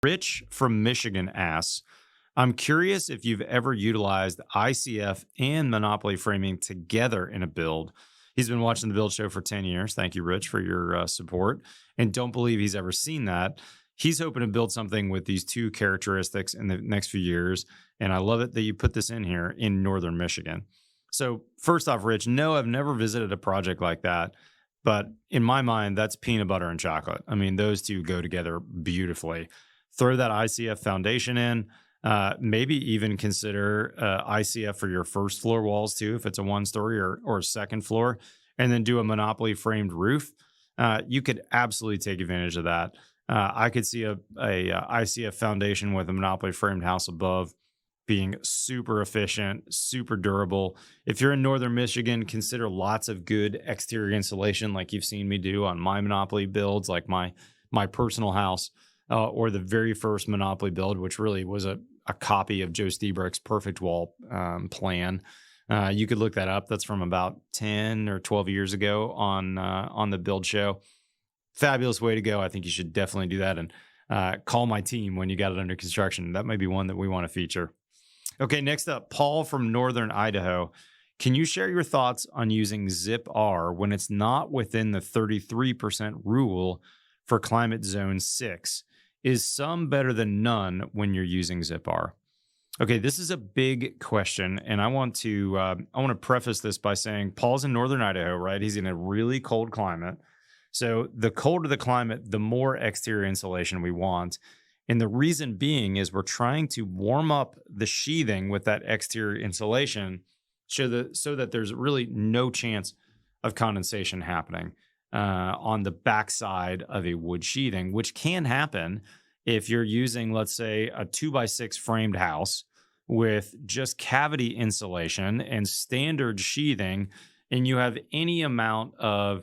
Rich from Michigan asks, I'm curious if you've ever utilized ICF and Monopoly framing together in a build. He's been watching the build show for 10 years. Thank you, Rich, for your support. And don't believe he's ever seen that. He's hoping to build something with these two characteristics in the next few years. And I love it that you put this in here in Northern Michigan. So, first off, Rich, no, I've never visited a project like that. But in my mind, that's peanut butter and chocolate. I mean, those two go together beautifully. Throw that ICF foundation in. Maybe even consider ICF for your first floor walls too, if it's a 1-story or a second floor, and then do a Monopoly framed roof. You could absolutely take advantage of that. I could see a ICF foundation with a Monopoly framed house above being super efficient, super durable. If you're in Northern Michigan, consider lots of good exterior insulation, like you've seen me do on my Monopoly builds, like my personal house. Or the very first Monopoly build, which really was a copy of Joe Stiebrick's Perfect Wall plan. You could look that up. That's from about 10 or 12 years ago on the build show. Fabulous way to go. I think you should definitely do that and call my team when you got it under construction. That may be one that we want to feature. Okay, next up, Paul from Northern Idaho. Can you share your thoughts on using Zip-R when it's not within the 33% rule for climate zone 6? Is some better than none when you're using Zip-R? Okay, this is a big question, and I want to preface this by saying Paul's in Northern Idaho, right? He's in a really cold climate. So the colder the climate, the more exterior insulation we want. And the reason being is we're trying to warm up the sheathing with that exterior insulation so that there's really no chance of condensation happening on the backside of a wood sheathing, which can happen if you're using, let's say, a 2x6 framed house with just cavity insulation and standard sheathing, and you have any amount of,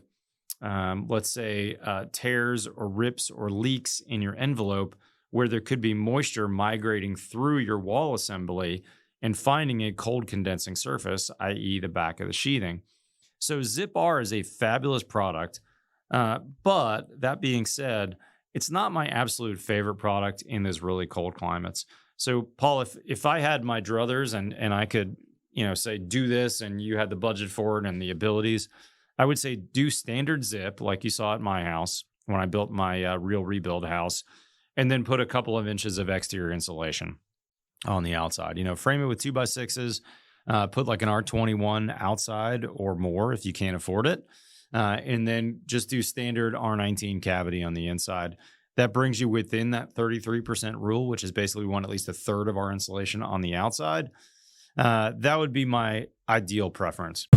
let's say, tears or rips or leaks in your envelope where there could be moisture migrating through your wall assembly and finding a cold condensing surface, i.e. the back of the sheathing. So Zip-R is a fabulous product. But that being said, it's not my absolute favorite product in those really cold climates. So, Paul, if I had my druthers and I could, say do this and you had the budget for it and the abilities, I would say do standard zip like you saw at my house when I built my real rebuild house, and then put a couple of inches of exterior insulation on the outside. Frame it with 2x6s, put like an R21 outside or more if you can't afford it. And then just do standard R19 cavity on the inside. That brings you within that 33% rule, which is basically we want at least a third of our insulation on the outside. That would be my ideal preference.